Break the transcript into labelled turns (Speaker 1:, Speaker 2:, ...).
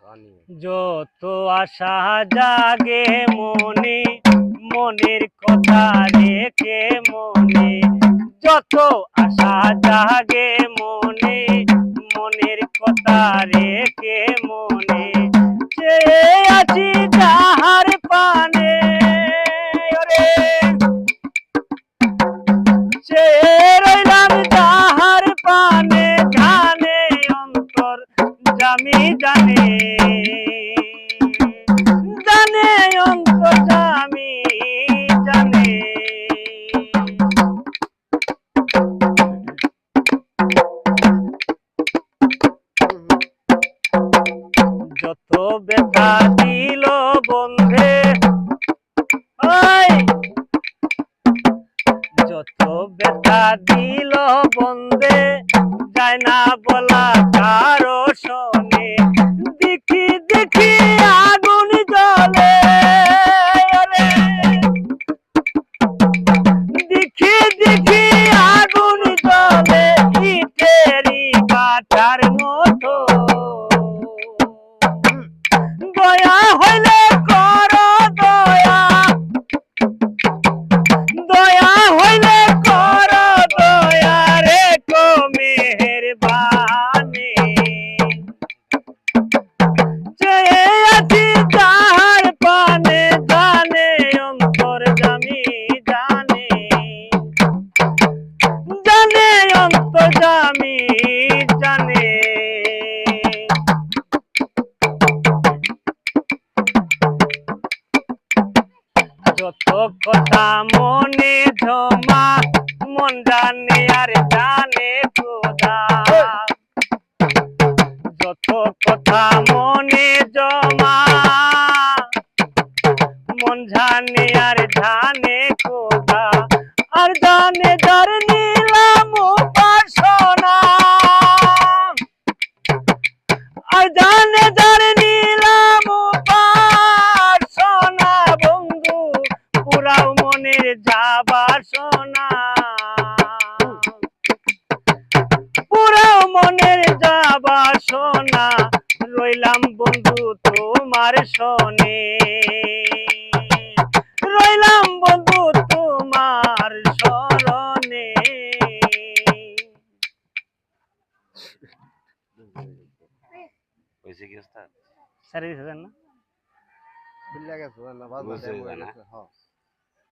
Speaker 1: যত আশা জাগে মনে, মনের কথা রেখে মনে, যত আশা জাগে মনে, মনের কথা রেখে মনে, চেয়ে আছি যাহার পানে, ওরে চেয়ে রইলাম যাহার পানে, জানে অন্তর জামি জানে, জানে অন্তর জামি জানে। যত ব্যথা দিল বন্ধে, যত ব্যথা দিল বন্ধে, যায় না বলা কারো শোনে, দেখি দেখি আগুন জ্বলে, দেখি দেখি আগুন জ্বলে, ইটেরি কাঠার মতো, দয়া হইলে কর দয়া, দয়া হইলে কর দয়া রে কো মেহেরবানি, চেয়ে আছি যাহার পানে, জানে অন্তর জামি জানে, জানে অন্তর জামি জানে। যত কথা মনে জমা, মন জানে আর জানে খোদা, যত কথা মনে জমা, মন জানে আর জানে খোদা, আর জানে যার নিলাম উপাসনা, আর জানে যার নিলাম উপাসনা, বন্ধু পুরাও মনের যাবাসনা, পুরাও মনের যাবাসনা, রইলাম বন্ধু তোমার শোনে, রইলাম বন্ধু তোমার শরণে।
Speaker 2: হয়েছে কি ওস্তাদ?
Speaker 1: সারে দিছেন না?
Speaker 3: বিল্লা গেছে না, বাজনা টাইম হয়ে গেছে। হ্যাঁ।